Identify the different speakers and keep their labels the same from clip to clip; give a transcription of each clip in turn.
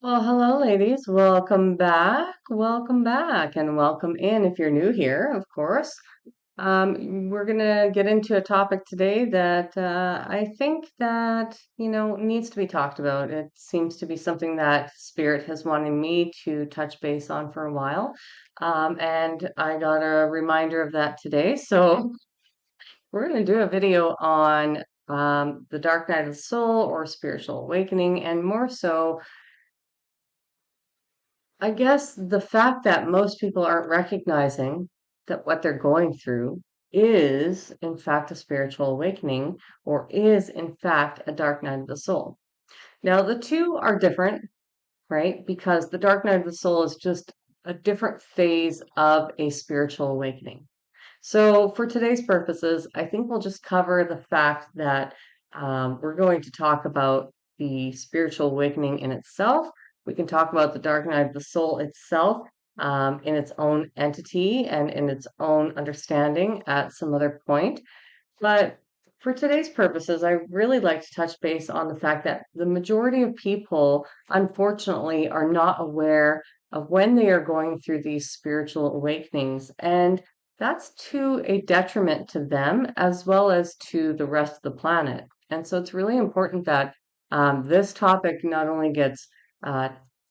Speaker 1: Well, hello, ladies. Welcome back. Welcome back, and welcome in if you're new here, of course. We're gonna get into a topic today that I think that, needs to be talked about. It seems to be something that Spirit has wanted me to touch base on for a while. And I got a reminder of that today. So we're gonna do a video on the dark night of the soul or spiritual awakening, and more so I guess the fact that most people aren't recognizing that what they're going through is, in fact, a spiritual awakening or is, in fact, a dark night of the soul. Now, the two are different, right? Because the dark night of the soul is just a different phase of a spiritual awakening. So, for today's purposes, I think we'll just cover the fact that we're going to talk about the spiritual awakening in itself. We can talk about the dark night of the soul itself in its own entity and in its own understanding at some other point. But for today's purposes, I really like to touch base on the fact that the majority of people, unfortunately, are not aware of when they are going through these spiritual awakenings. And that's to a detriment to them as well as to the rest of the planet. And so it's really important that this topic not only gets uh,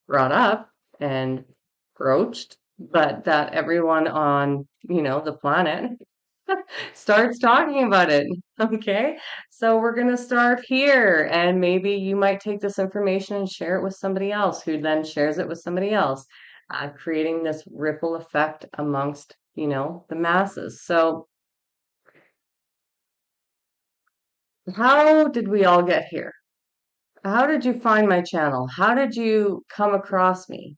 Speaker 1: brought up and broached, but that everyone on, the planet starts talking about it. Okay. So we're going to start here. And maybe you might take this information and share it with somebody else who then shares it with somebody else, creating this ripple effect amongst, the masses. So, how did we all get here? How did you find my channel? How did you come across me?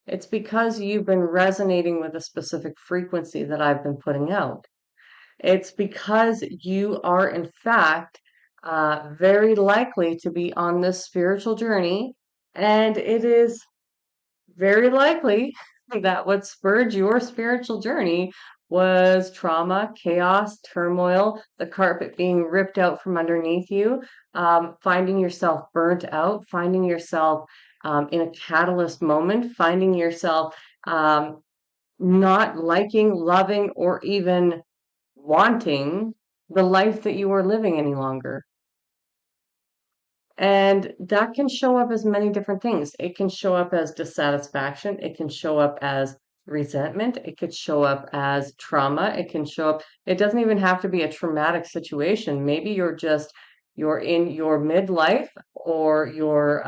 Speaker 1: It's because you've been resonating with a specific frequency that I've been putting out. It's because you are, in fact, very likely to be on this spiritual journey, and it is very likely that what spurred your spiritual journey was trauma, chaos, turmoil, the carpet being ripped out from underneath you, finding yourself burnt out, finding yourself in a catalyst moment, finding yourself not liking, loving, or even wanting the life that you are living any longer. And that can show up as many different things. It can show up as dissatisfaction. It can show up as resentment. It could show up as trauma. It can show up, it doesn't even have to be a traumatic situation. Maybe you're in your midlife or you're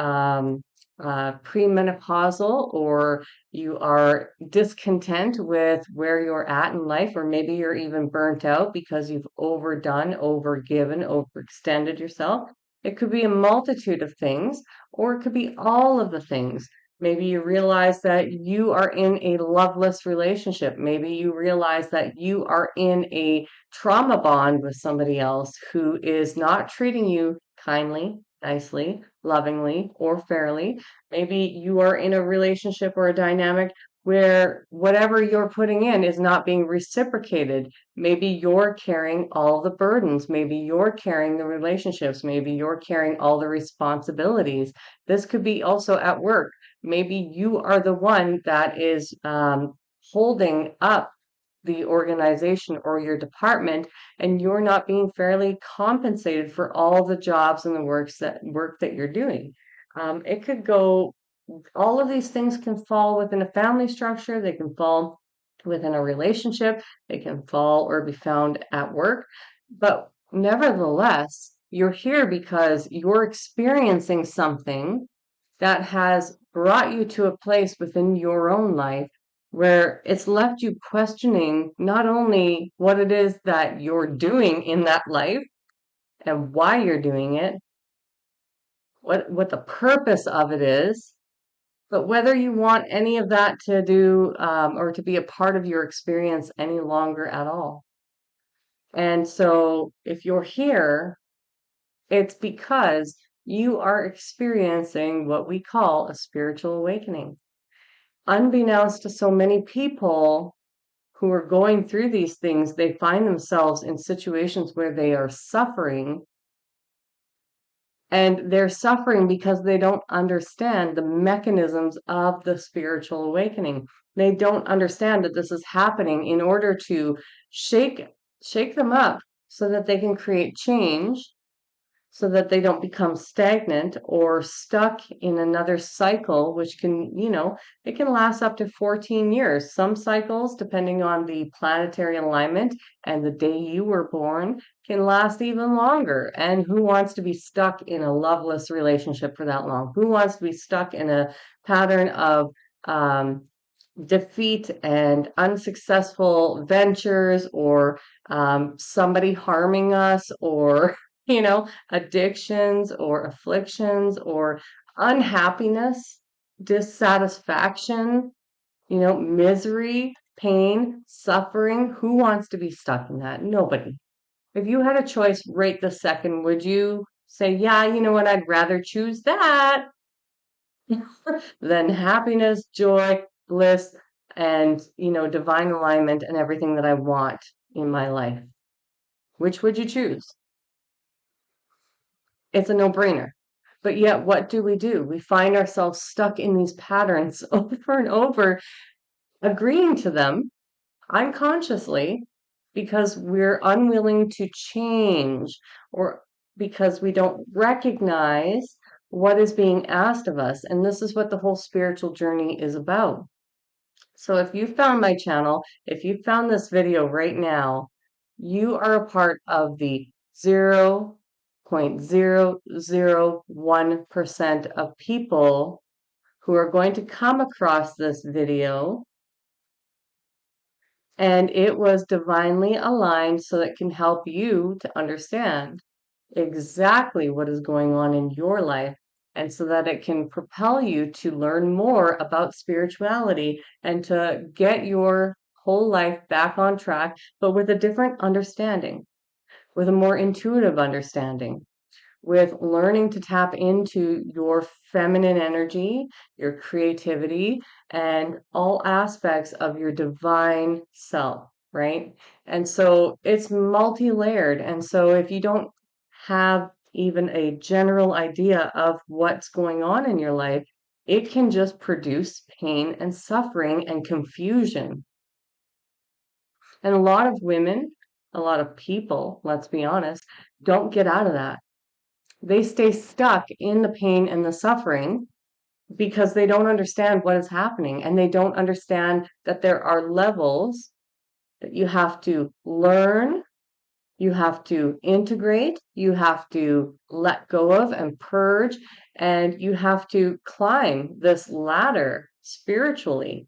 Speaker 1: premenopausal, or you are discontent with where you're at in life, or maybe you're even burnt out because you've overdone, overgiven, overextended yourself. It could be a multitude of things, or it could be all of the things. Maybe you realize that you are in a loveless relationship. Maybe you realize that you are in a trauma bond with somebody else who is not treating you kindly, nicely, lovingly, or fairly. Maybe you are in a relationship or a dynamic where whatever you're putting in is not being reciprocated. Maybe you're carrying all the burdens. Maybe you're carrying the relationships. Maybe you're carrying all the responsibilities. This could be also at work. Maybe you are the one that is holding up the organization or your department, and you're not being fairly compensated for all the jobs and the work that you're doing. It could go, all of these things can fall within a family structure, they can fall within a relationship, they can fall or be found at work. But nevertheless, you're here because you're experiencing something that has brought you to a place within your own life where it's left you questioning not only what it is that you're doing in that life and why you're doing it, what the purpose of it is, but whether you want any of that to do or to be a part of your experience any longer at all. And so if you're here, it's because you are experiencing what we call a spiritual awakening. Unbeknownst to so many people who are going through these things, they find themselves in situations where they are suffering And they're suffering because they don't understand the mechanisms of the spiritual awakening. They don't understand that this is happening in order to shake shake them up so that they can create change, so that they don't become stagnant or stuck in another cycle, which can, it can last up to 14 years. Some cycles, depending on the planetary alignment and the day you were born, can last even longer. And who wants to be stuck in a loveless relationship for that long? Who wants to be stuck in a pattern of um, defeat and unsuccessful ventures, or somebody harming us, or addictions or afflictions or unhappiness, dissatisfaction, misery, pain, suffering? Who wants to be stuck in that? Nobody. If you had a choice right this second, would you say, yeah, you know what, I'd rather choose that than happiness, joy, bliss, and, divine alignment and everything that I want in my life? Which would you choose? It's a no-brainer. But yet, what do? We find ourselves stuck in these patterns over and over, agreeing to them unconsciously because we're unwilling to change, or because we don't recognize what is being asked of us. And this is what the whole spiritual journey is about. So if you found my channel, if you found this video right now, you are a part of the 0.001% of people who are going to come across this video, and it was divinely aligned so that it can help you to understand exactly what is going on in your life, and so that it can propel you to learn more about spirituality and to get your whole life back on track, but with a different understanding, with a more intuitive understanding, with learning to tap into your feminine energy, your creativity, and all aspects of your divine self, right? And so it's multi-layered. And so if you don't have even a general idea of what's going on in your life, it can just produce pain and suffering and confusion. And a lot of women, a lot of people, let's be honest, don't get out of that. They stay stuck in the pain and the suffering because they don't understand what is happening, and they don't understand that there are levels that you have to learn, you have to integrate, you have to let go of and purge, and you have to climb this ladder spiritually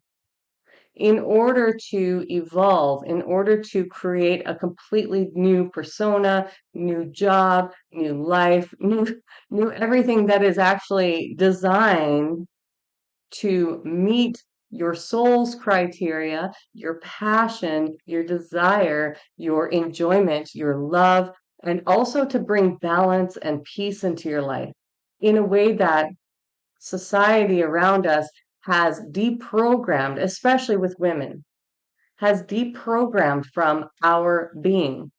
Speaker 1: in order to evolve, in order to create a completely new persona, new job, new life, new everything that is actually designed to meet your soul's criteria, your passion, your desire, your enjoyment, your love, and also to bring balance and peace into your life in a way that society around us has deprogrammed, especially with women, has deprogrammed from our being.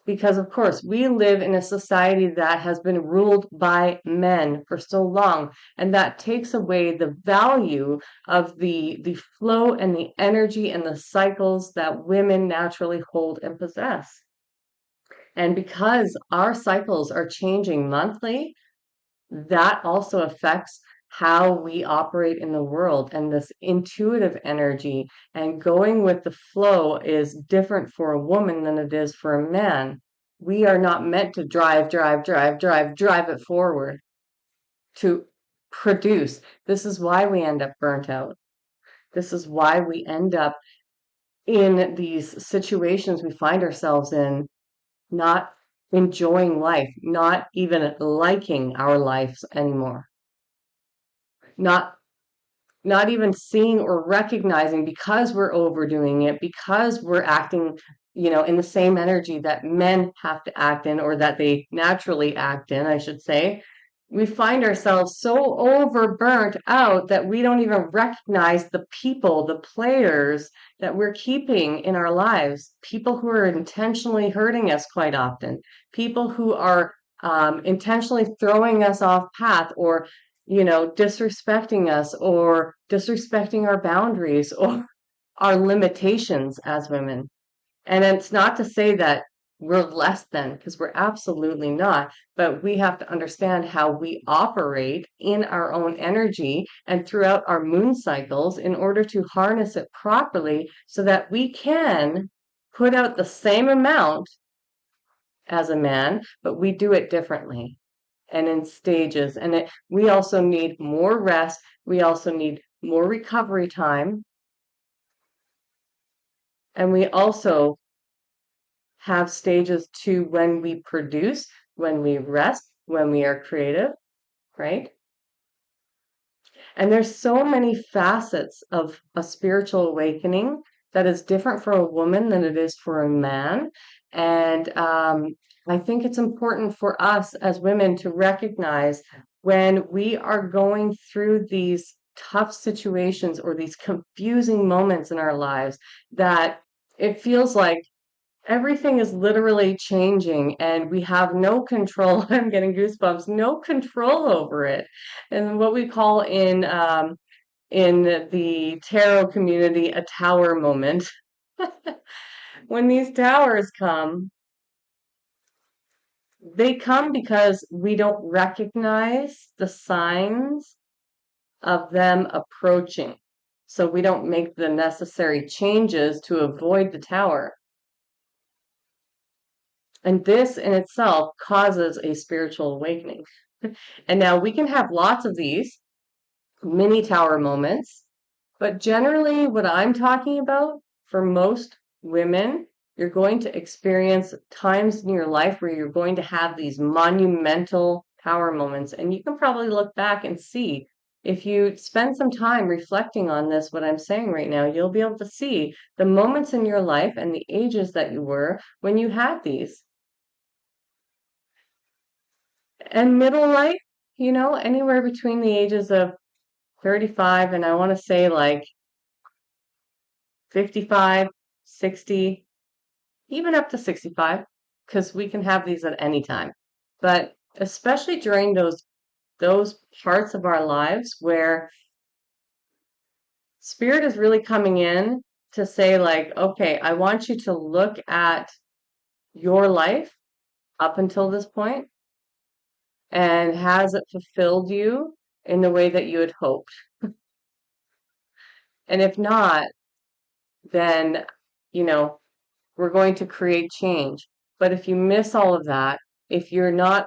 Speaker 1: Because, of course, we live in a society that has been ruled by men for so long, and that takes away the value of the flow and the energy and the cycles that women naturally hold and possess. And because our cycles are changing monthly, that also affects how we operate in the world, and this intuitive energy and going with the flow is different for a woman than it is for a man. We are not meant to drive it forward to produce. This is why we end up burnt out. This is why we end up in these situations we find ourselves in, not enjoying life, not even liking our lives anymore, not not even seeing or recognizing, because we're overdoing it, because we're acting, in the same energy that men have to act in, or that they naturally act in, I should say. We find ourselves so overburnt out that we don't even recognize the people, the players that we're keeping in our lives, people who are intentionally hurting us quite often, people who are intentionally throwing us off path, or disrespecting us, or disrespecting our boundaries, or our limitations as women. And it's not to say that we're less than, because we're absolutely not, but we have to understand how we operate in our own energy and throughout our moon cycles in order to harness it properly so that we can put out the same amount as a man, but we do it differently and in stages. And we also need more rest. We also need more recovery time. And we also have stages to when we produce, when we rest, when we are creative, right? And there's so many facets of a spiritual awakening that is different for a woman than it is for a man. And I think it's important for us as women to recognize when we are going through these tough situations or these confusing moments in our lives that it feels like everything is literally changing and we have no control. I'm getting goosebumps, no control over it. And what we call in the tarot community a tower moment. When these towers come, they come because we don't recognize the signs of them approaching. So we don't make the necessary changes to avoid the tower. And this in itself causes a spiritual awakening. And now we can have lots of these mini tower moments, but generally, what I'm talking about for most women, you're going to experience times in your life where you're going to have these monumental tower moments. And you can probably look back and see if you spend some time reflecting on this, what I'm saying right now, you'll be able to see the moments in your life and the ages that you were when you had these. And middle life, anywhere between the ages of 35 and I want to say like 55, 60, even up to 65, because we can have these at any time. But especially during those parts of our lives where spirit is really coming in to say like, okay, I want you to look at your life up until this point, and has it fulfilled you in the way that you had hoped? And if not, then, you know, we're going to create change. But if you miss all of that, if you're not,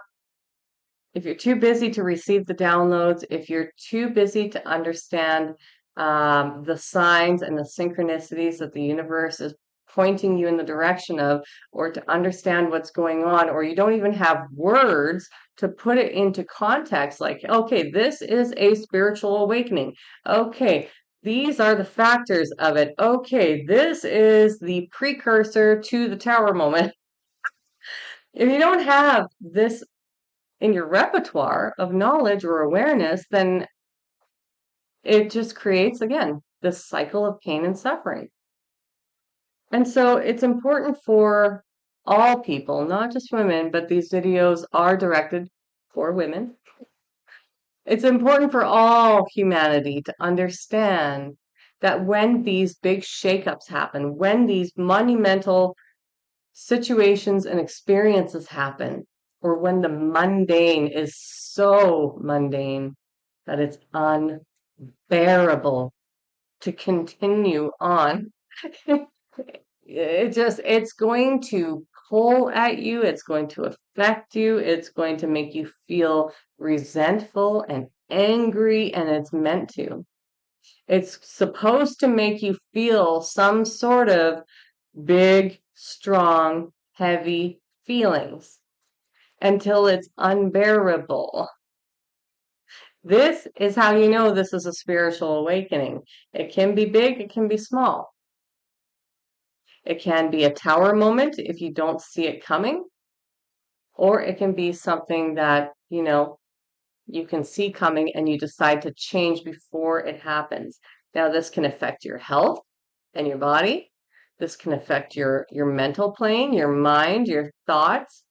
Speaker 1: if you're too busy to receive the downloads, if you're too busy to understand the signs and the synchronicities that the universe is pointing you in the direction of, or to understand what's going on, or you don't even have words to put it into context, like, okay, this is a spiritual awakening. Okay, these are the factors of it. Okay, this is the precursor to the tower moment. If you don't have this in your repertoire of knowledge or awareness, then it just creates, again, this cycle of pain and suffering. And so it's important for all people, not just women, but these videos are directed for women. It's important for all humanity to understand that when these big shakeups happen, when these monumental situations and experiences happen, or when the mundane is so mundane that it's unbearable to continue on. It's going to pull at you, it's going to affect you, it's going to make you feel resentful and angry, and it's meant to. It's supposed to make you feel some sort of big, strong, heavy feelings until it's unbearable. This is how you know this is a spiritual awakening. It can be big, it can be small. It can be a tower moment if you don't see it coming, or it can be something that, you can see coming and you decide to change before it happens. Now, this can affect your health and your body. This can affect your mental plane, your mind, your thoughts.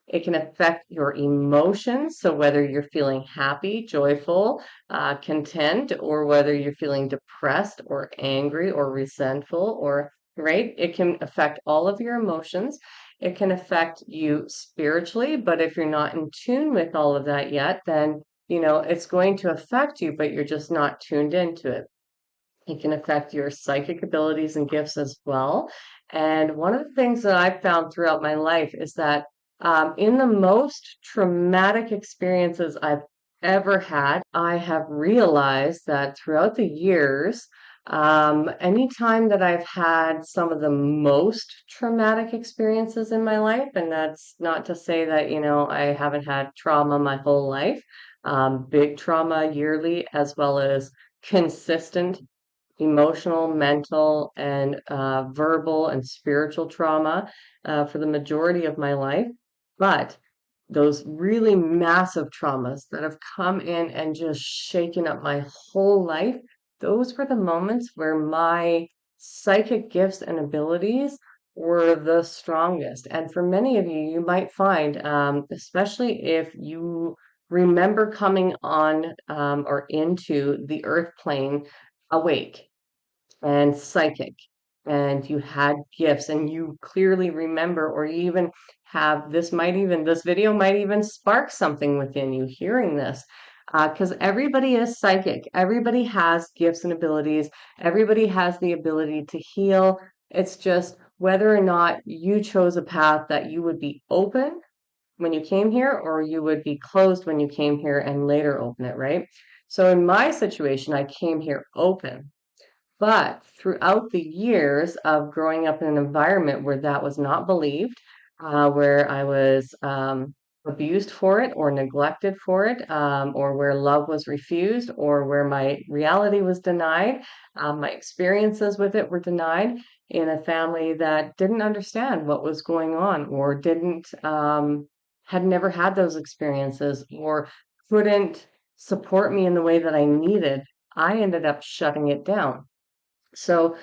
Speaker 1: It can affect your emotions. So whether you're feeling happy, joyful, content, or whether you're feeling depressed or angry or resentful, or right, it can affect all of your emotions. It can affect you spiritually, but if you're not in tune with all of that yet, then it's going to affect you, but you're just not tuned into it. It can affect your psychic abilities and gifts as well. And one of the things that I've found throughout my life is that in the most traumatic experiences I've ever had, I have realized that throughout the years, anytime that I've had some of the most traumatic experiences in my life, and that's not to say that, I haven't had trauma my whole life, big trauma yearly, as well as consistent emotional, mental, and verbal and spiritual trauma for the majority of my life. But those really massive traumas that have come in and just shaken up my whole life, those were the moments where my psychic gifts and abilities were the strongest. And for many of you, you might find, especially if you remember coming on or into the earth plane awake and psychic, and you had gifts, and you clearly remember, or you even have this video might even spark something within you hearing this. Because everybody is psychic, everybody has gifts and abilities, everybody has the ability to heal. It's just whether or not you chose a path that you would be open when you came here, or you would be closed when you came here and later open it, right? So in my situation, I came here open, but throughout the years of growing up in an environment where that was not believed, where I was abused for it or neglected for it, or where love was refused, or where my reality was denied, my experiences with it were denied in a family that didn't understand what was going on, or didn't, had never had those experiences, or couldn't support me in the way that I needed. I ended up shutting it down. So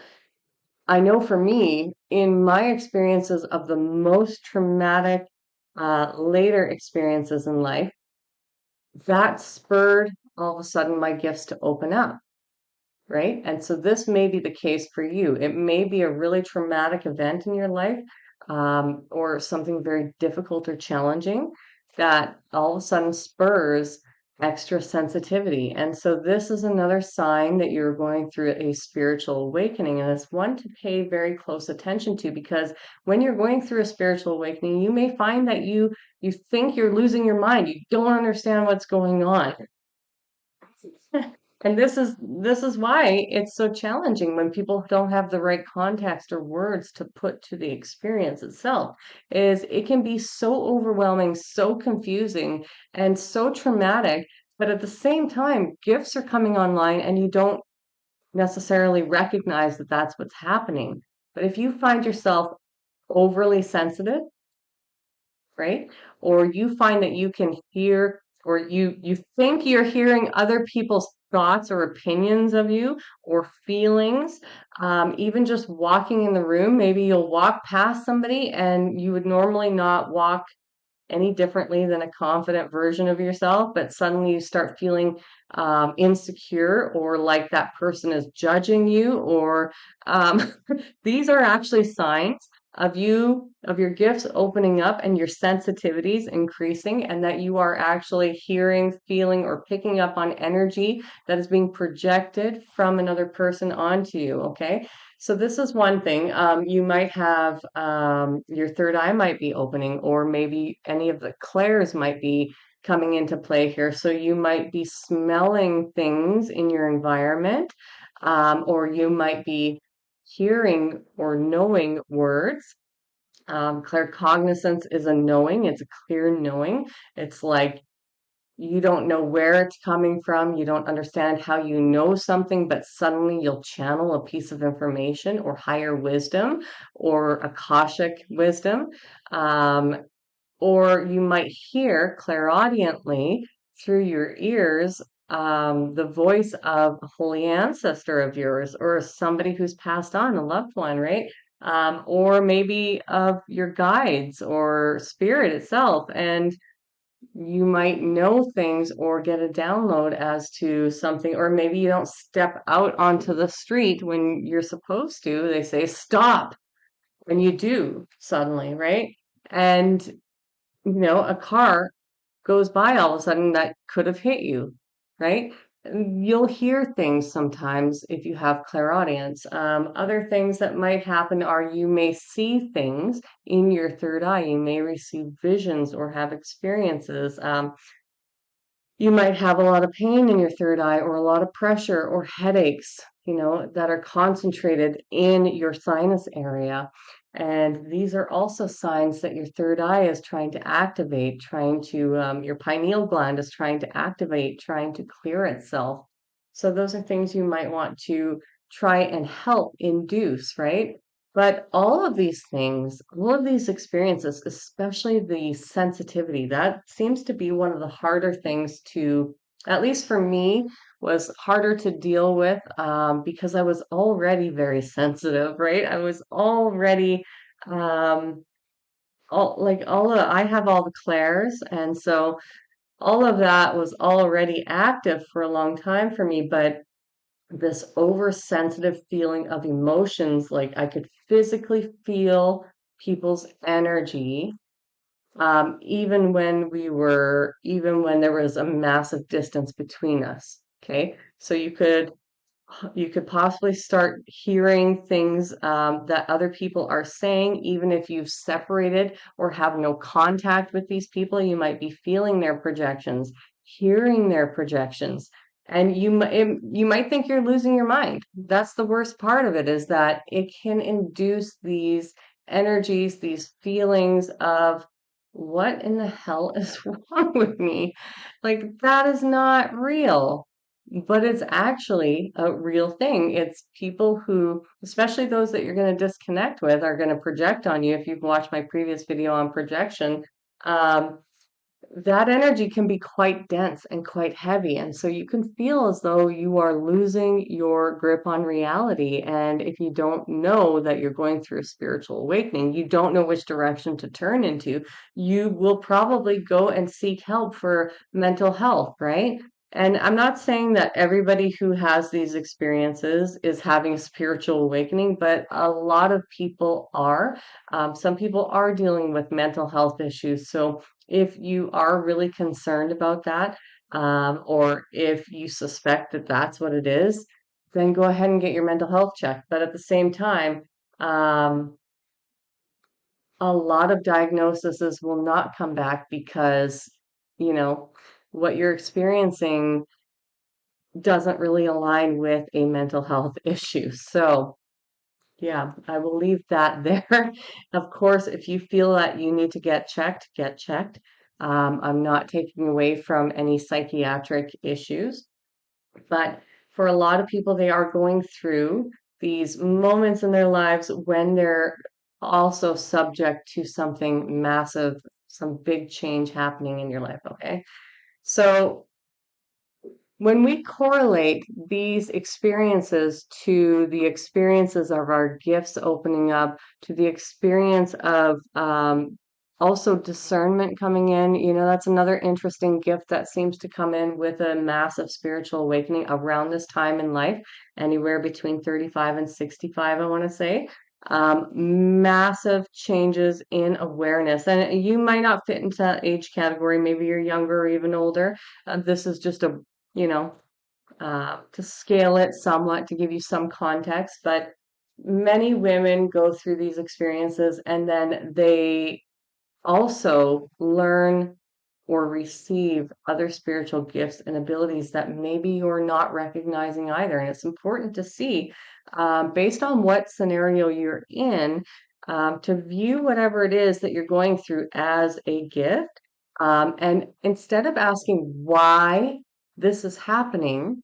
Speaker 1: I know for me, in my experiences of the most traumatic later experiences in life, that spurred all of a sudden my gifts to open up, right? And so this may be the case for you. It may be a really traumatic event in your life, or something very difficult or challenging that all of a sudden spurs extra sensitivity. And so this is another sign that you're going through a spiritual awakening. And it's one to pay very close attention to, because when you're going through a spiritual awakening, you may find that you think you're losing your mind. You don't understand what's going on. And this is why it's so challenging when people don't have the right context or words to put to the experience itself. Is it can be so overwhelming, so confusing, and so traumatic, but at the same time, gifts are coming online and you don't necessarily recognize that that's what's happening. But if you find yourself overly sensitive, right? Or you find that you can hear, or you think you're hearing other people's thoughts or opinions of you or feelings. Even just walking in the room, maybe you'll walk past somebody and you would normally not walk any differently than a confident version of yourself, but suddenly you start feeling insecure, or like that person is judging you, or these are actually signs of your gifts opening up and your sensitivities increasing, and that you are actually hearing, feeling, or picking up on energy that is being projected from another person onto you. Okay. So this is one thing. You might have your third eye might be opening, or maybe any of the clairs might be coming into play here. So you might be smelling things in your environment, or you might be hearing or knowing words. Claircognizance is a knowing, it's a clear knowing. It's like you don't know where it's coming from. You don't understand how you know something, but suddenly you'll channel a piece of information or higher wisdom or Akashic wisdom. Um, or you might hear clairaudiently through your ears the voice of a holy ancestor of yours, or somebody who's passed on, a loved one, right? or maybe of your guides or spirit itself. And you might know things or get a download as to something, or maybe you don't step out onto the street when you're supposed to. They say stop, and you do suddenly, right? And a car goes by all of a sudden that could have hit you, right? And you'll hear things sometimes if you have clairaudience. Other things that might happen are you may see things in your third eye. You may receive visions or have experiences. You might have a lot of pain in your third eye or a lot of pressure or headaches, that are concentrated in your sinus area. And these are also signs that your third eye is trying to activate, your pineal gland is trying to activate, trying to clear itself. So those are things you might want to try and help induce, right? But all of these things, all of these experiences, especially the sensitivity, that seems to be one of the harder things to, at least for me, was harder to deal with because I was already very sensitive, right? I was already um, I have all the clairs, and so all of that was already active for a long time for me, but this oversensitive feeling of emotions, like I could physically feel people's energy, even when there was a massive distance between us. Okay. So you could possibly start hearing things that other people are saying, even if you've separated or have no contact with these people. You might be feeling their projections, hearing their projections, and you might think you're losing your mind. That's the worst part of it, is that it can induce these energies, these feelings of what in the hell is wrong with me? Like, that is not real. But it's actually a real thing. It's people who, especially those that you're going to disconnect with, are going to project on you. If you've watched my previous video on projection, um, that energy can be quite dense and quite heavy. And so you can feel as though you are losing your grip on reality. And if you don't know that you're going through a spiritual awakening, you don't know which direction to turn into, you will probably go and seek help for mental health, right? And I'm not saying that everybody who has these experiences is having a spiritual awakening, but a lot of people are. Some people are dealing with mental health issues. So if you are really concerned about that, or if you suspect that that's what it is, then go ahead and get your mental health checked. But at the same time, um, a lot of diagnoses will not come back because, you know, what you're experiencing doesn't really align with a mental health issue. So, yeah, I will leave that there. Of course, if you feel that you need to get checked, get checked. I'm not taking away from any psychiatric issues, but for a lot of people, they are going through these moments in their lives when they're also subject to something massive, some big change happening in your life. Okay. So when we correlate these experiences to the experiences of our gifts opening up, to the experience of also discernment coming in, that's another interesting gift that seems to come in with a massive spiritual awakening around this time in life, anywhere between 35 and 65, I want to say. Massive changes in awareness. And you might not fit into that age category. Maybe you're younger or even older. This is just you know, to scale it somewhat to give you some context, but many women go through these experiences and then they also learn or receive other spiritual gifts and abilities that maybe you're not recognizing either. And it's important to see, based on what scenario you're in, to view whatever it is that you're going through as a gift. And instead of asking why this is happening,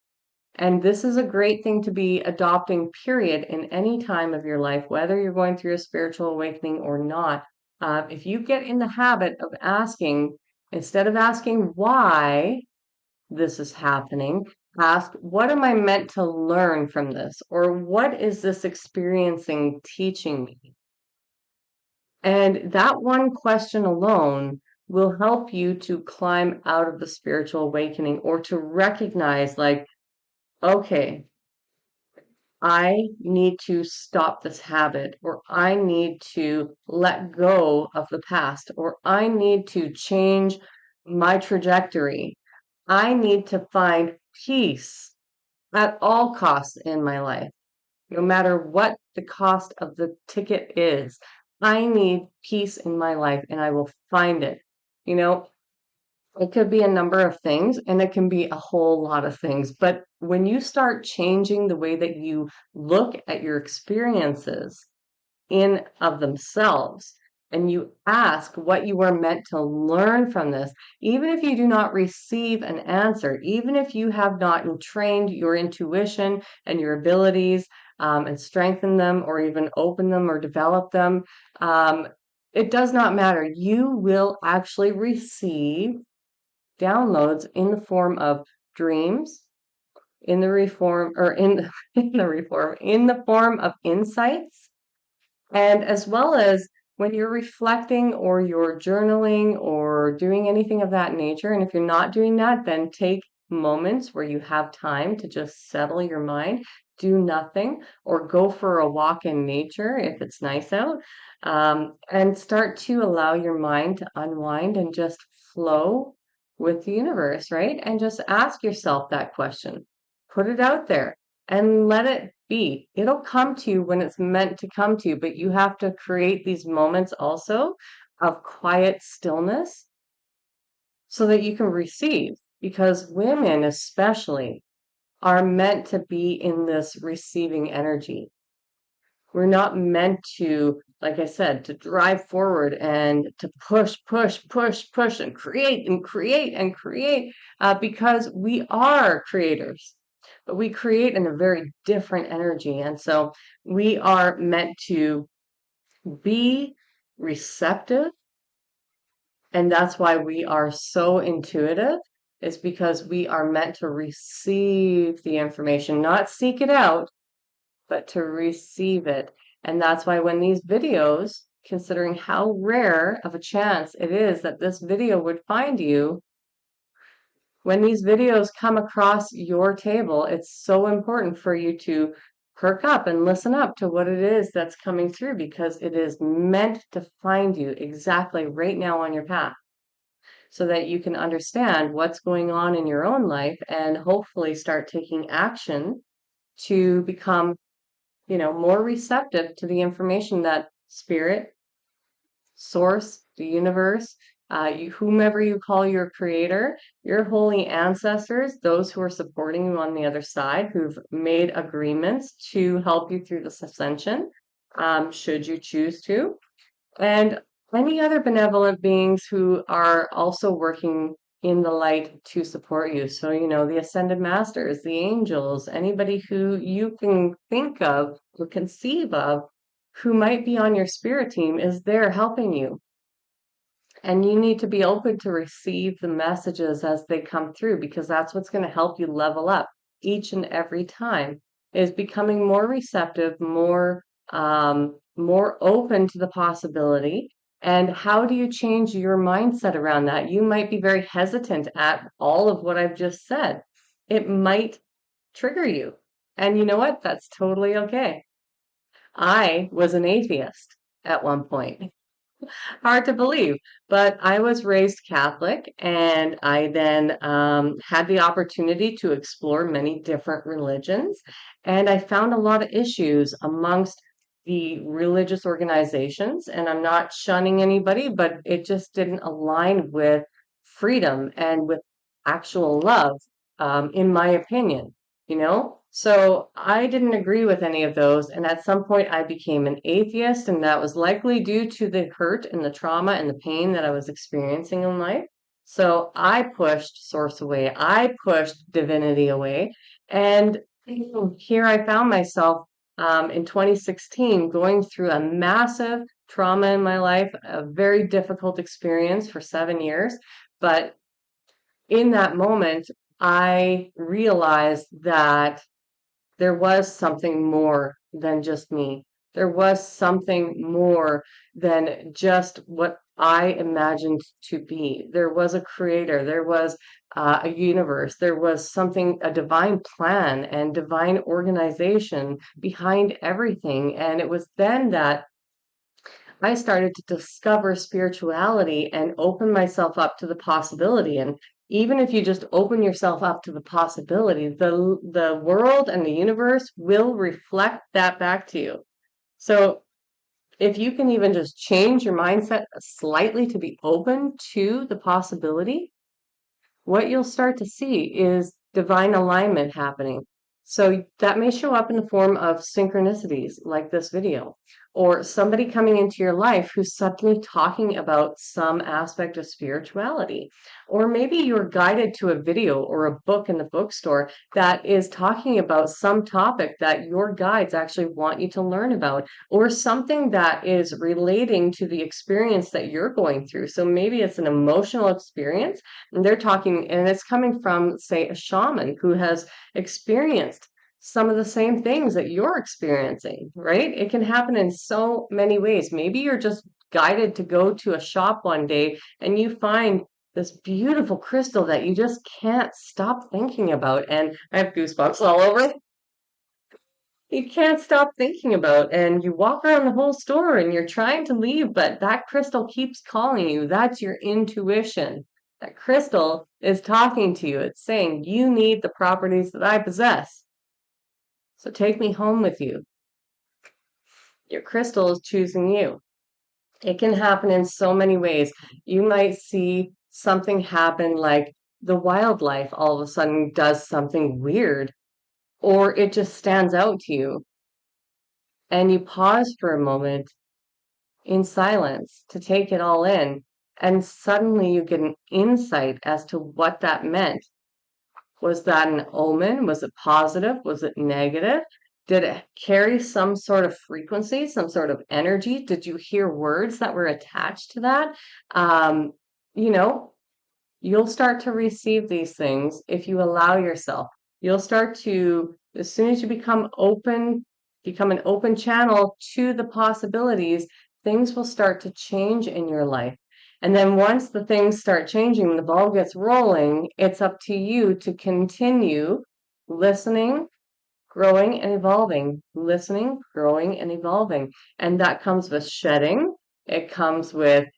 Speaker 1: and this is a great thing to be adopting, period, in any time of your life, whether you're going through a spiritual awakening or not. If you get in the habit of asking, instead of asking why this is happening, ask, what am I meant to learn from this? Or what is this experiencing teaching me? And that one question alone will help you to climb out of the spiritual awakening or to recognize, like, okay, I need to stop this habit, or I need to let go of the past, or I need to change my trajectory. I need to find peace at all costs in my life, no matter what the cost of the ticket is. I need peace in my life and I will find it. You know, it could be a number of things and it can be a whole lot of things. But when you start changing the way that you look at your experiences in of themselves, and you ask what you are meant to learn from this, even if you do not receive an answer, even if you have not trained your intuition and your abilities, and strengthened them or even opened them or developed them, um, it does not matter. You will actually receive downloads in the form of dreams, in the reform or in the, in the reform, in the form of insights, and as well as when you're reflecting or you're journaling or doing anything of that nature. And if you're not doing that, then take moments where you have time to just settle your mind, do nothing, or go for a walk in nature if it's nice out, and start to allow your mind to unwind and just flow with the universe, right? And just ask yourself that question, put it out there and let it be. It'll come to you when it's meant to come to you, but you have to create these moments also of quiet stillness so that you can receive. Because women, especially, are meant to be in this receiving energy. We're not meant to, like I said, to drive forward and to push, push, push, push, and create and create and create, because we are creators, but we create in a very different energy. And so we are meant to be receptive. And that's why we are so intuitive, is because we are meant to receive the information, not seek it out, but to receive it. And that's why when these videos, considering how rare of a chance it is that this video would find you, when these videos come across your table, it's so important for you to perk up and listen up to what it is that's coming through, because it is meant to find you exactly right now on your path so that you can understand what's going on in your own life and hopefully start taking action to become, more receptive to the information that spirit, source, the universe, whomever you call your creator, your holy ancestors, those who are supporting you on the other side, who've made agreements to help you through this ascension, should you choose to, and any other benevolent beings who are also working in the light to support you. So, the ascended masters, the angels, anybody who you can think of or conceive of who might be on your spirit team is there helping you. And you need to be open to receive the messages as they come through, because that's what's going to help you level up each and every time, is becoming more receptive, more open to the possibility. And how do you change your mindset around that? You might be very hesitant at all of what I've just said. It might trigger you. And you know what? That's totally okay. I was an atheist at one point. Hard to believe, but I was raised Catholic, and I then had the opportunity to explore many different religions. And I found a lot of issues amongst the religious organizations. And I'm not shunning anybody, but it just didn't align with freedom and with actual love, in my opinion, you know? So I didn't agree with any of those. And at some point, I became an atheist, and that was likely due to the hurt and the trauma and the pain that I was experiencing in life. So I pushed source away, I pushed divinity away. And here I found myself, in 2016 going through a massive trauma in my life, a very difficult experience for 7 years. But in that moment, I realized that there was something more than just me. There was something more than just what I imagined to be. There was a creator, there was a universe, there was something, a divine plan and divine organization behind everything. And it was then that I started to discover spirituality and open myself up to the possibility. And even if you just open yourself up to the possibility, the world and the universe will reflect that back to you. So if you can even just change your mindset slightly to be open to the possibility, what you'll start to see is divine alignment happening. So that may show up in the form of synchronicities like this video, or somebody coming into your life who's suddenly talking about some aspect of spirituality. Or maybe you're guided to a video or a book in the bookstore that is talking about some topic that your guides actually want you to learn about, or something that is relating to the experience that you're going through. So maybe it's an emotional experience and they're talking, and it's coming from, say, a shaman who has experienced some of the same things that you're experiencing, right? It can happen in so many ways. Maybe you're just guided to go to a shop one day and you find this beautiful crystal that you just can't stop thinking about. And I have goosebumps all over. You can't stop thinking about, and you walk around the whole store and you're trying to leave, but that crystal keeps calling you. That's your intuition. That crystal is talking to you. It's saying, you need the properties that I possess. So take me home with you. Your crystal is choosing you. It can happen in so many ways. You might see something happen like the wildlife all of a sudden does something weird, or it just stands out to you. And you pause for a moment in silence to take it all in. And suddenly you get an insight as to what that meant. Was that an omen? Was it positive? Was it negative? Did it carry some sort of frequency, some sort of energy? Did you hear words that were attached to that? Um, you know, you'll start to receive these things if you allow yourself. You'll start to, as soon as you become an open channel to the possibilities, things will start to change in your life. And then once the things start changing, the ball gets rolling, it's up to you to continue listening, growing and evolving, listening, growing and evolving. And that comes with shedding. It comes with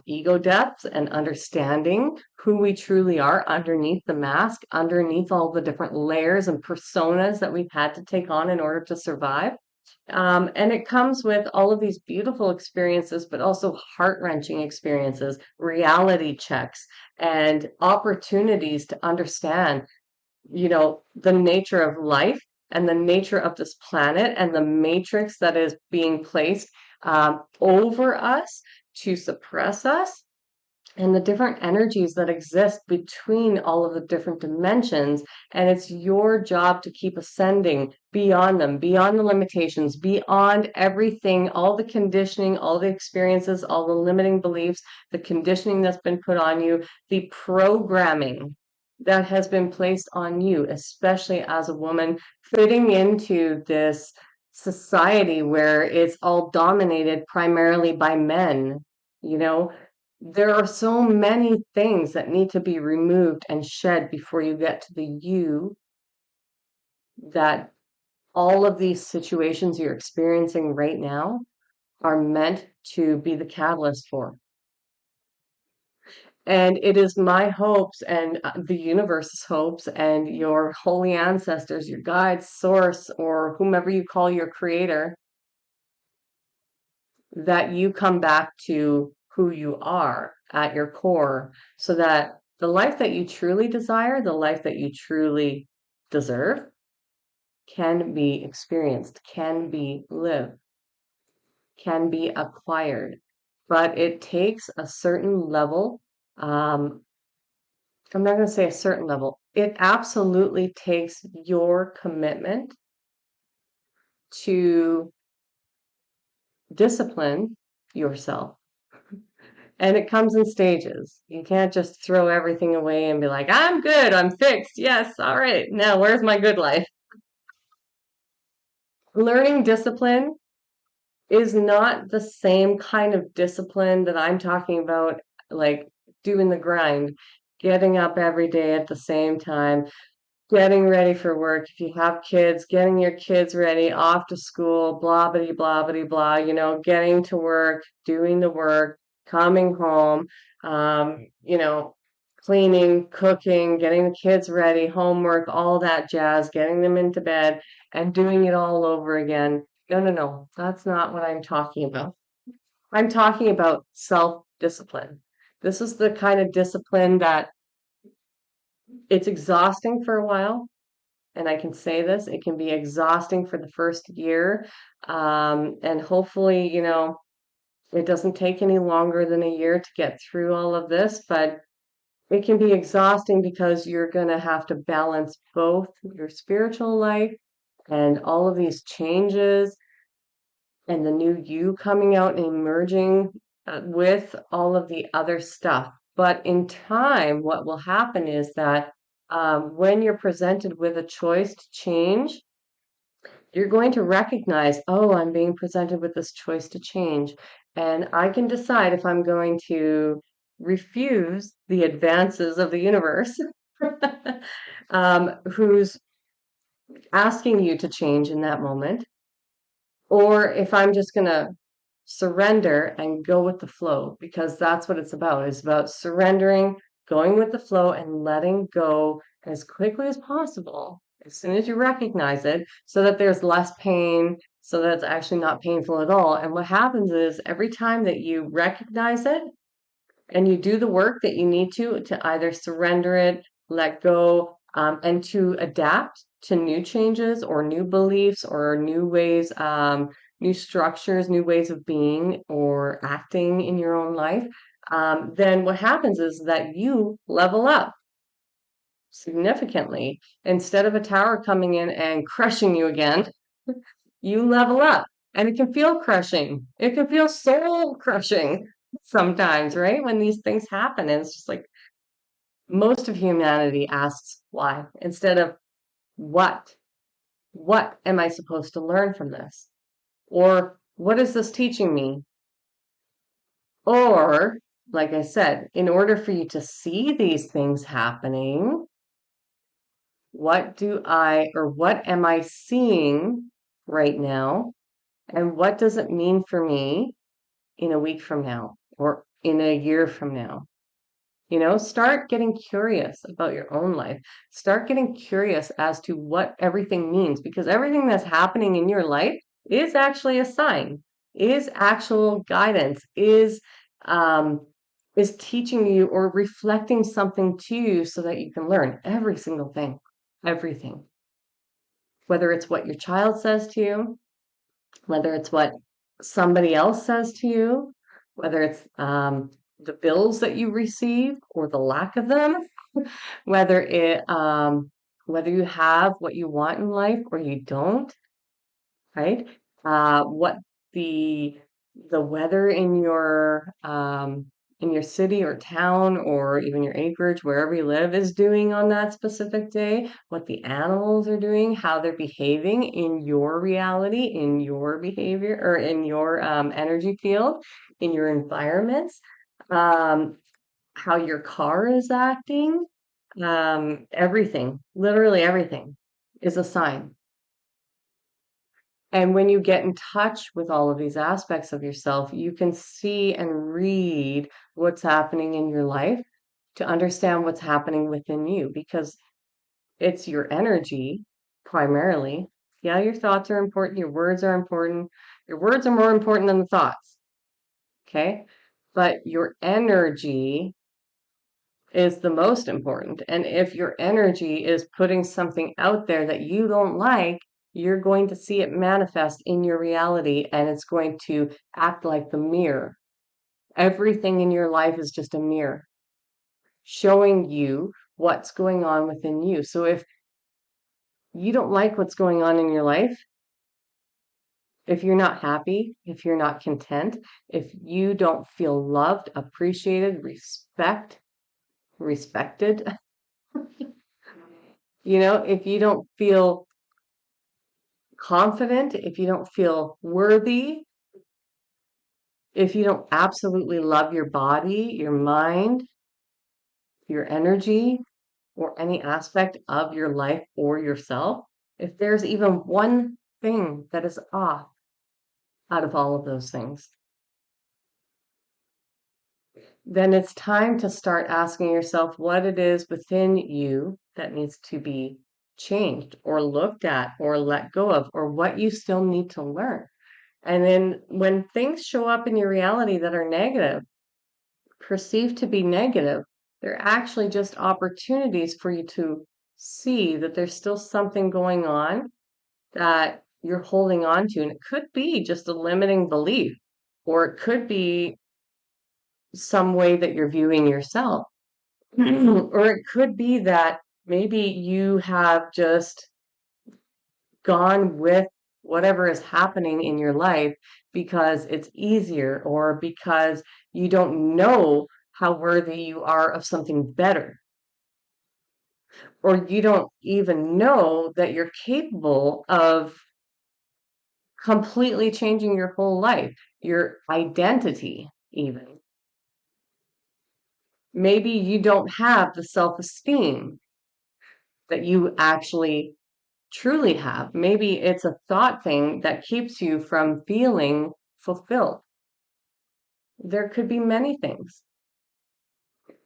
Speaker 1: ego depths and understanding who we truly are underneath the mask, underneath all the different layers and personas that we've had to take on in order to survive. And it comes with all of these beautiful experiences, but also heart-wrenching experiences, reality checks, and opportunities to understand, the nature of life and the nature of this planet and the matrix that is being placed over us to suppress us, and the different energies that exist between all of the different dimensions. And it's your job to keep ascending beyond them, beyond the limitations, beyond everything, all the conditioning, all the experiences, all the limiting beliefs, the conditioning that's been put on you, the programming that has been placed on you, especially as a woman fitting into this society where it's all dominated primarily by men. You know, there are so many things that need to be removed and shed before you get to the you that all of these situations you're experiencing right now are meant to be the catalyst for. And it is my hopes and the universe's hopes and your holy ancestors, your guides, source, or whomever you call your creator, that you come back to who you are at your core, so that the life that you truly desire, the life that you truly deserve, can be experienced, can be lived, can be acquired. But it takes a certain level. I'm not going to say a certain level. It absolutely takes your commitment to discipline yourself And it comes in stages. You can't just throw everything away and be like, I'm good, I'm fixed. Yes, all right. Now, where's my good life? Learning discipline is not the same kind of discipline that I'm talking about, like doing the grind, getting up every day at the same time, getting ready for work. If you have kids, getting your kids ready, off to school, blah, blah, blah, blah, getting to work, doing the work, coming home, cleaning, cooking, getting the kids ready, homework, all that jazz, getting them into bed and doing it all over again. No, no, no, that's not what I'm talking about. I'm talking about self-discipline. This is the kind of discipline that it's exhausting for a while, and I can say this, it can be exhausting for the first year. And hopefully, it doesn't take any longer than a year to get through all of this, but it can be exhausting because you're going to have to balance both your spiritual life and all of these changes and the new you coming out and emerging with all of the other stuff. But in time, what will happen is that when you're presented with a choice to change, you're going to recognize, oh, I'm being presented with this choice to change. And I can decide if I'm going to refuse the advances of the universe, who's asking you to change in that moment, or if I'm just going to surrender and go with the flow, because that's what it's about. It's about surrendering, going with the flow, and letting go as quickly as possible, as soon as you recognize it, so that there's less pain, so that it's actually not painful at all. And what happens is every time that you recognize it, and you do the work that you need to either surrender it, let go, and to adapt to new changes or new beliefs or new ways, new structures, new ways of being or acting in your own life. Then what happens is that you level up significantly. Instead of a tower coming in and crushing you again, you level up. And it can feel crushing. It can feel soul crushing sometimes, right? When these things happen. And it's just like most of humanity asks why instead of what? What am I supposed to learn from this? Or what is this teaching me? Or, like I said, in order for you to see these things happening, what am I seeing right now? And what does it mean for me in a week from now or in a year from now? Start getting curious about your own life. Start getting curious as to what everything means, because everything that's happening in your life is actually a sign, is actual guidance, um, is teaching you or reflecting something to you so that you can learn every single thing, everything. Whether it's what your child says to you, whether it's what somebody else says to you, whether it's the bills that you receive or the lack of them, whether whether you have what you want in life or you don't, right? What the the weather in your city or town or even your acreage, wherever you live, is doing on that specific day, what the animals are doing, how they're behaving in your reality, in your behavior, or in your energy field, in your environments, um, how your car is acting, everything, literally everything is a sign. And when you get in touch with all of these aspects of yourself, you can see and read what's happening in your life to understand what's happening within you, because it's your energy primarily. Yeah, your thoughts are important, your words are important. Your words are more important than the thoughts, okay? But your energy is the most important. And if your energy is putting something out there that you don't like, you're going to see it manifest in your reality and it's going to act like the mirror. Everything in your life is just a mirror showing you what's going on within you. So if you don't like what's going on in your life, If you're not happy, if you're not content, if you don't feel loved, appreciated, respected, if you don't feel confident, if you don't feel worthy, if you don't absolutely love your body, your mind, your energy, or any aspect of your life or yourself, if there's even one thing that is off out of all of those things, then it's time to start asking yourself what it is within you that needs to be changed or looked at or let go of, or what you still need to learn. And then when things show up in your reality that are negative, perceived to be negative, they're actually just opportunities for you to see that there's still something going on that you're holding on to. And it could be just a limiting belief, or it could be some way that you're viewing yourself. Or it could be that maybe you have just gone with whatever is happening in your life because it's easier, or because you don't know how worthy you are of something better, or you don't even know that you're capable of completely changing your whole life, your identity, even. Maybe you don't have the self esteem that you actually truly have. Maybe it's a thought thing that keeps you from feeling fulfilled. There could be many things.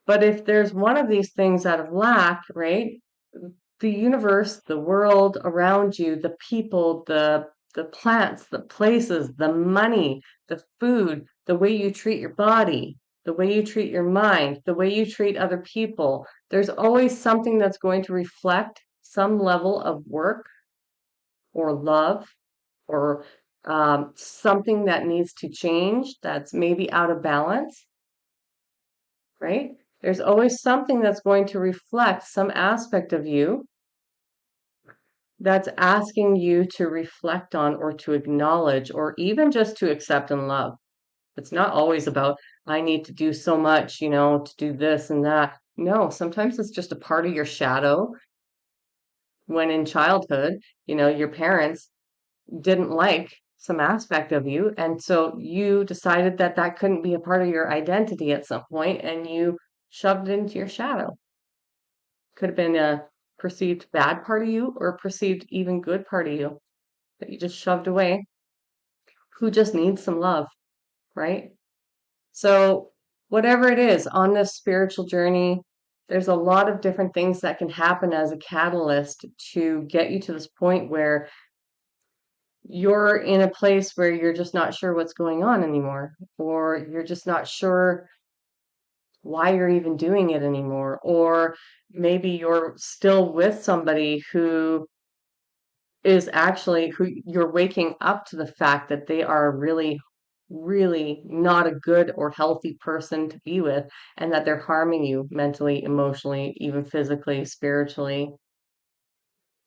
Speaker 1: But if there's one of these things out of lack, right? The universe, the world around you, the people, the plants, the places, the money, the food, the way you treat your body, the way you treat your mind, the way you treat other people, there's always something that's going to reflect some level of work or love, or something that needs to change that's maybe out of balance, right? There's always something that's going to reflect some aspect of you that's asking you to reflect on, or to acknowledge, or even just to accept and love. It's not always about, I need to do so much, to do this and that. No, sometimes it's just a part of your shadow. When in childhood, your parents didn't like some aspect of you, and so you decided that that couldn't be a part of your identity at some point, and you shoved it into your shadow. Could have been a perceived bad part of you, or a perceived even good part of you that you just shoved away, who just needs some love, right? So whatever it is on this spiritual journey, there's a lot of different things that can happen as a catalyst to get you to this point where you're in a place where you're just not sure what's going on anymore, or you're just not sure why you're even doing it anymore, or maybe you're still with somebody who is actually, who you're waking up to the fact that they are really, really not a good or healthy person to be with, and that they're harming you mentally, emotionally, even physically, spiritually,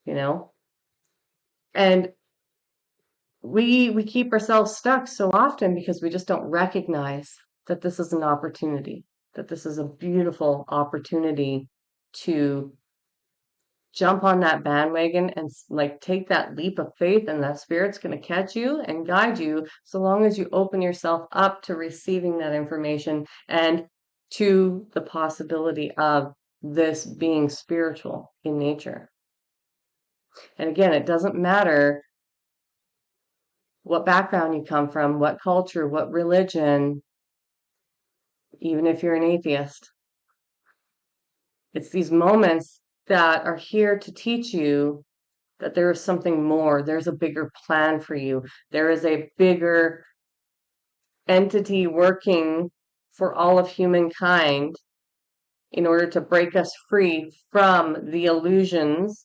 Speaker 1: you know? And we keep ourselves stuck so often because we just don't recognize that this is an opportunity, that this is a beautiful opportunity to jump on that bandwagon and like take that leap of faith, and that spirit's going to catch you and guide you, so long as you open yourself up to receiving that information, and to the possibility of this being spiritual in nature. And again, it doesn't matter what background you come from, what culture, what religion, even if you're an atheist. It's these moments that are here to teach you that there is something more. There's a bigger plan for you. There is a bigger entity working for all of humankind in order to break us free from the illusions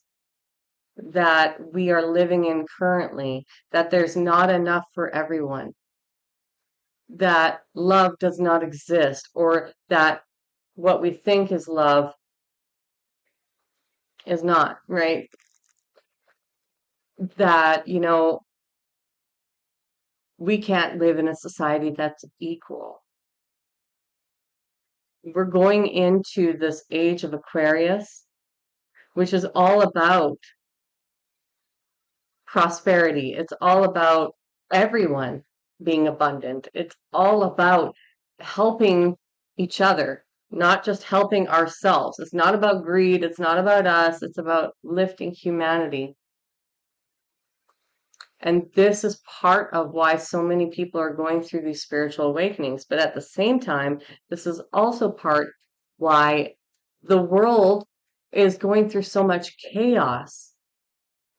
Speaker 1: that we are living in currently, that there's not enough for everyone, that love does not exist, or that what we think is love is not, right? That, we can't live in a society that's equal. We're going into this age of Aquarius, which is all about prosperity. It's all about everyone being abundant. It's all about helping each other, not just helping ourselves. It's not about greed. It's not about us. It's about lifting humanity. And this is part of why so many people are going through these spiritual awakenings. But at the same time, this is also part why the world is going through so much chaos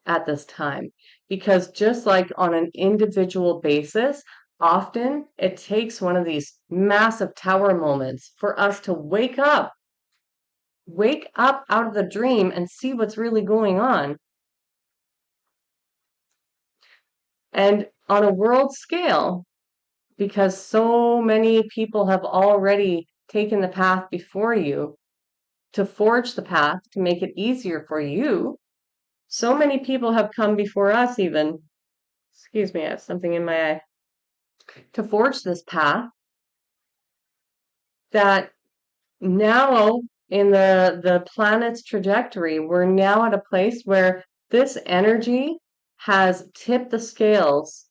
Speaker 1: at this time. Because just like on an individual basis, often it takes one of these massive tower moments for us to wake up out of the dream and see what's really going on. And on a world scale, because so many people have already taken the path before you to forge the path to make it easier for you. So many people have come before us, even, excuse me, I have something in my eye, to forge this path that now in the planet's trajectory, we're now at a place where this energy has tipped the scales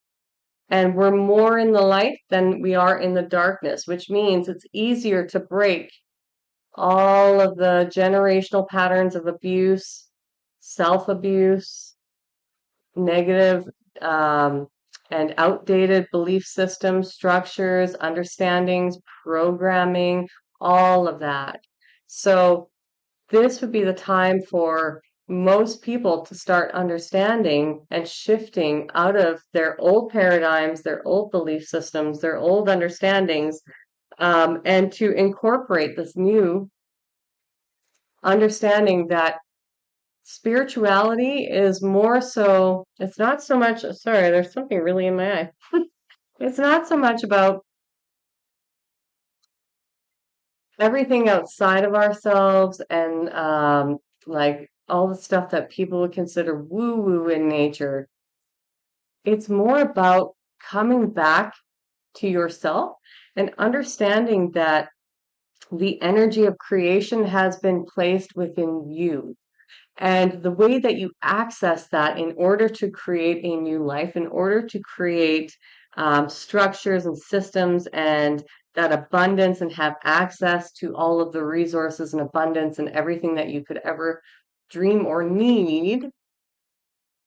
Speaker 1: and we're more in the light than we are in the darkness, which means it's easier to break all of the generational patterns of abuse, self-abuse, negative and outdated belief systems, structures, understandings, programming, all of that. So this would be the time for most people to start understanding and shifting out of their old paradigms, their old belief systems, their old understandings, and to incorporate this new understanding that spirituality is more so, it's not so much, sorry, there's something really in my eye. It's not so much about everything outside of ourselves and like all the stuff that people would consider woo-woo in nature. It's more about coming back to yourself and understanding that the energy of creation has been placed within you. And the way that you access that in order to create a new life, in order to create structures and systems and that abundance and have access to all of the resources and abundance and everything that you could ever dream or need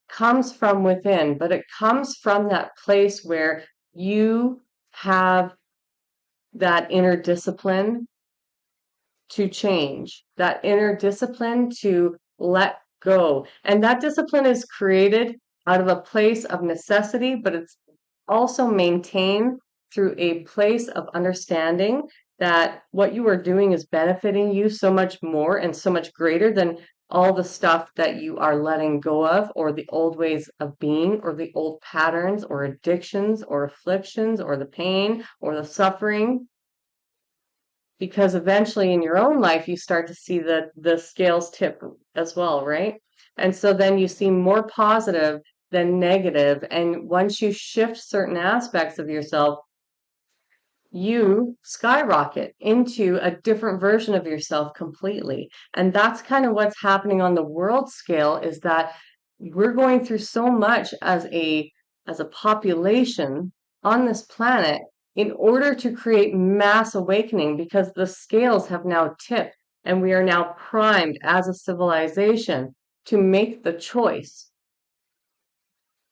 Speaker 1: comes from within, but it comes from that place where you have that inner discipline to change, that inner discipline to let go. And that discipline is created out of a place of necessity, but it's also maintained through a place of understanding that what you are doing is benefiting you so much more and so much greater than all the stuff that you are letting go of, or the old ways of being, or the old patterns, or addictions, or afflictions, or the pain, or the suffering, because eventually in your own life you start to see the scales tip as well, right? And so then you see more positive than negative, and once you shift certain aspects of yourself, you skyrocket into a different version of yourself completely. And that's kind of what's happening on the world scale, is that we're going through so much as a population on this planet in order to create mass awakening, because the scales have now tipped and we are now primed as a civilization to make the choice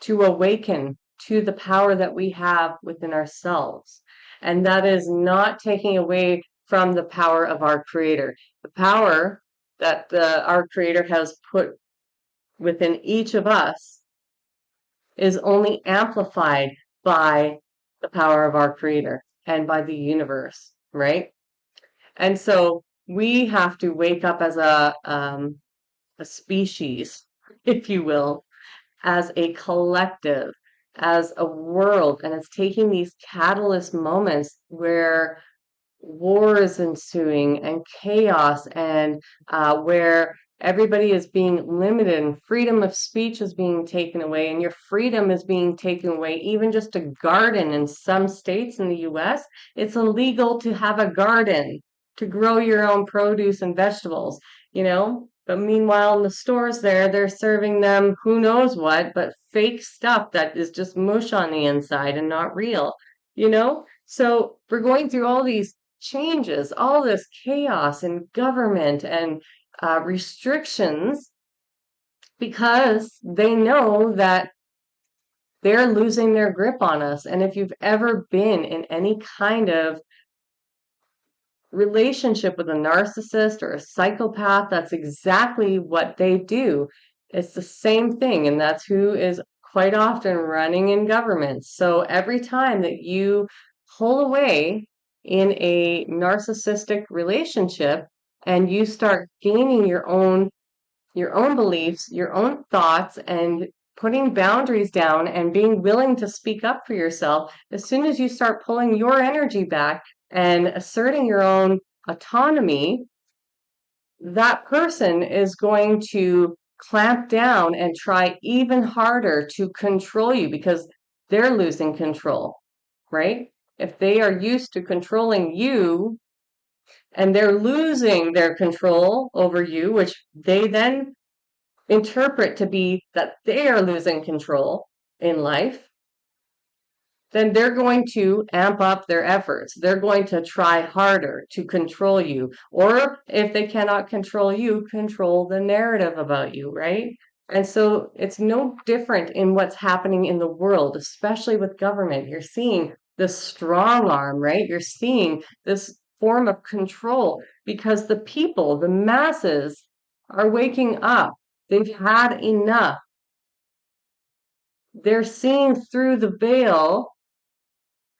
Speaker 1: to awaken to the power that we have within ourselves. And that is not taking away from the power of our Creator. The power that our Creator has put within each of us is only amplified by the power of our Creator and by the universe, right? And so we have to wake up as a species, if you will, as a collective, as a world. And it's taking these catalyst moments where war is ensuing and chaos, and where Everybody is being limited, and freedom of speech is being taken away, and your freedom is being taken away. Even just a garden in some states in the US, it's illegal to have a garden, to grow your own produce and vegetables, you know? But meanwhile, in the stores there, they're serving them who knows what, but fake stuff that is just mush on the inside and not real, you know? So we're going through all these changes, all this chaos in government and restrictions because they know that they're losing their grip on us. And if you've ever been in any kind of relationship with a narcissist or a psychopath, that's exactly what they do. It's the same thing, and that's who is quite often running in government. So every time that you pull away in a narcissistic relationship and you start gaining your own beliefs, your own thoughts, and putting boundaries down and being willing to speak up for yourself, as soon as you start pulling your energy back and asserting your own autonomy, that person is going to clamp down and try even harder to control you because they're losing control, right? If they are used to controlling you and they're losing their control over you, which they then interpret to be that they are losing control in life, then they're going to amp up their efforts. They're going to try harder to control you. Or if they cannot control you, control the narrative about you, right? And so it's no different in what's happening in the world, especially with government. You're seeing this strong arm, right? You're seeing this form of control because the people, the masses, are waking up. They've had enough. They're seeing through the veil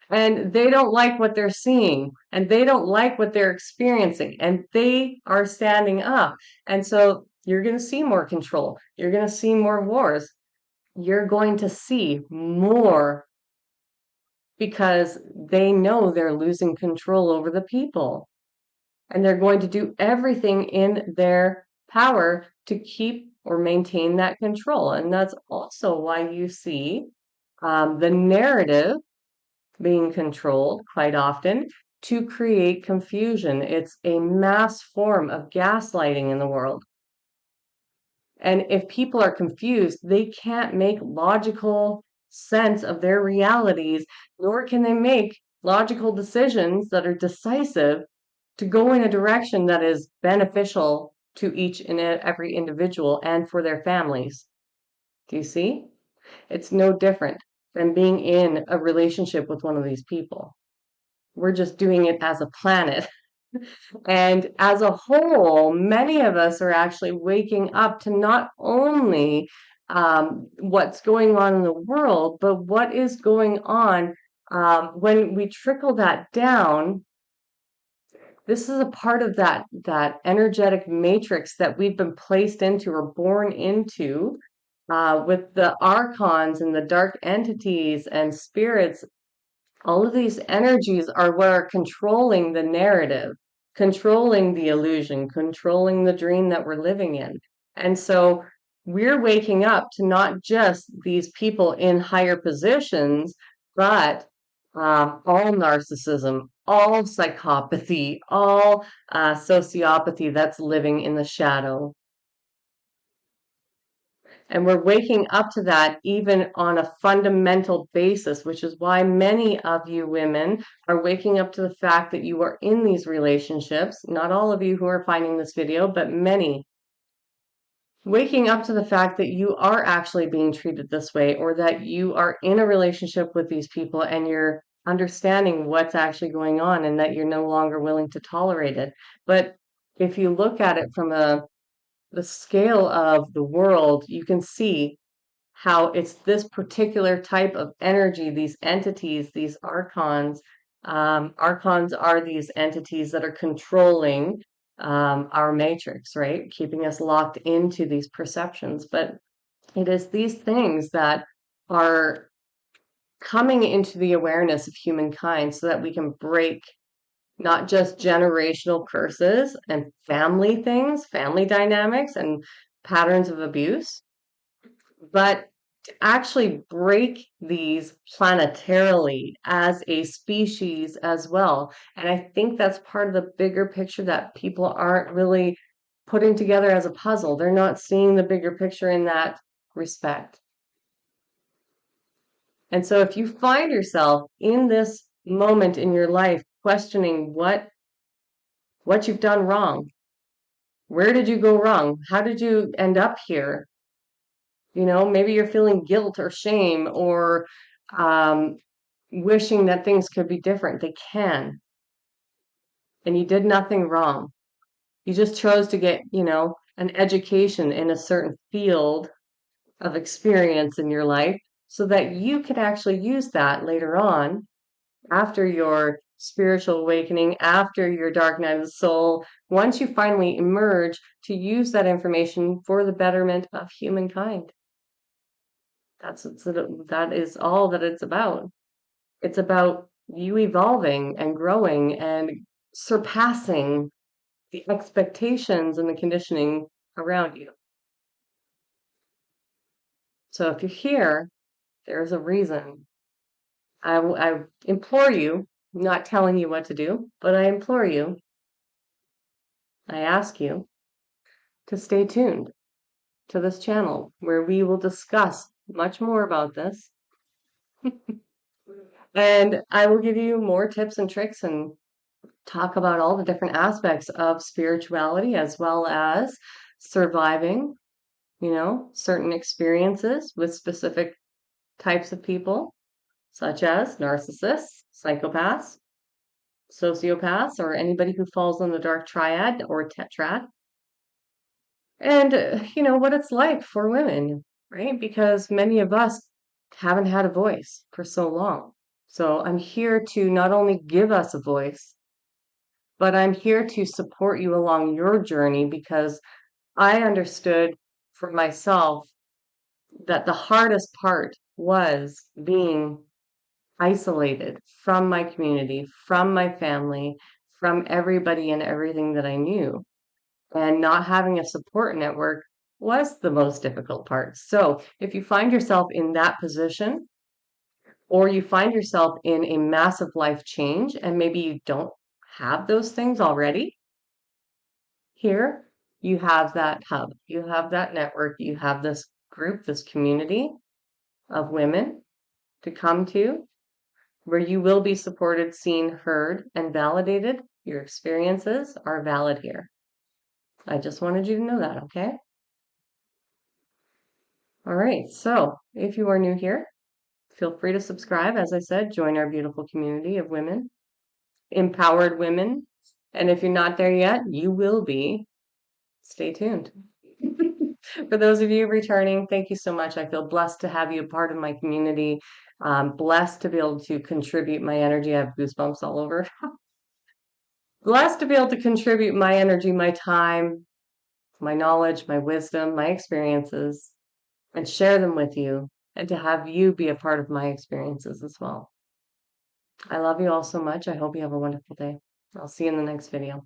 Speaker 1: and they don't like what they're seeing and they don't like what they're experiencing and they are standing up. And so you're going to see more control. You're going to see more wars. You're going to see more because they know they're losing control over the people. And they're going to do everything in their power to keep or maintain that control. And that's also why you see the narrative being controlled quite often to create confusion. It's a mass form of gaslighting in the world. And if people are confused, they can't make logical sense of their realities, nor can they make logical decisions that are decisive to go in a direction that is beneficial to each and every individual and for their families. Do you see? It's no different than being in a relationship with one of these people. We're just doing it as a planet. And as a whole, many of us are actually waking up to not only what's going on in the world, but what is going on when we trickle that down. This is a part of that energetic matrix that we've been placed into or born into with the archons and the dark entities and spirits. All of these energies are what are controlling the narrative, controlling the illusion, controlling the dream that we're living in. And so we're waking up to not just these people in higher positions, but all narcissism, all psychopathy, all sociopathy that's living in the shadow. And we're waking up to that even on a fundamental basis, which is why many of you women are waking up to the fact that you are in these relationships. Not all of you who are finding this video, but many. Waking up to the fact that you are actually being treated this way, or that you are in a relationship with these people and you're understanding what's actually going on and that you're no longer willing to tolerate it. But if you look at it from the scale of the world, you can see how it's this particular type of energy, these entities, these archons. Archons are these entities that are controlling our matrix, right? Keeping us locked into these perceptions. But it is these things that are coming into the awareness of humankind so that we can break not just generational curses and family things, family dynamics, and patterns of abuse, but to actually break these planetarily as a species as well. And I think that's part of the bigger picture that people aren't really putting together as a puzzle. They're not seeing the bigger picture in that respect. And so if you find yourself in this moment in your life questioning what you've done wrong, where did you go wrong? How did you end up here? Maybe you're feeling guilt or shame or um, wishing that things could be different. They can. And you did nothing wrong. You just chose to get, an education in a certain field of experience in your life so that you could actually use that later on after your spiritual awakening, after your dark night of the soul, once you finally emerge to use that information for the betterment of humankind. That is all that it's about. It's about you evolving and growing and surpassing the expectations and the conditioning around you. So if you're here, there's a reason. I implore you, I'm not telling you what to do, but I implore you, I ask you to stay tuned to this channel where we will discuss much more about this. And I will give you more tips and tricks and talk about all the different aspects of spirituality as well as surviving, certain experiences with specific types of people, such as narcissists, psychopaths, sociopaths, or anybody who falls on the dark triad or tetrad. And, what it's like for women, right? Because many of us haven't had a voice for so long. So I'm here to not only give us a voice, but I'm here to support you along your journey because I understood for myself that the hardest part was being isolated from my community, from my family, from everybody and everything that I knew. And not having a support network was the most difficult part. So if you find yourself in that position, or you find yourself in a massive life change, and maybe you don't have those things already, here you have that hub, you have that network, you have this group, this community of women to come to where you will be supported, seen, heard, and validated. Your experiences are valid here. I just wanted you to know that, okay? All right, so if you are new here, feel free to subscribe. As I said, join our beautiful community of women, empowered women. And if you're not there yet, you will be. Stay tuned. For those of you returning, thank you so much. I feel blessed to have you a part of my community. Blessed to be able to contribute my energy. I have goosebumps all over. Blessed to be able to contribute my energy, my time, my knowledge, my wisdom, my experiences, and share them with you, and to have you be a part of my experiences as well. I love you all so much. I hope you have a wonderful day. I'll see you in the next video.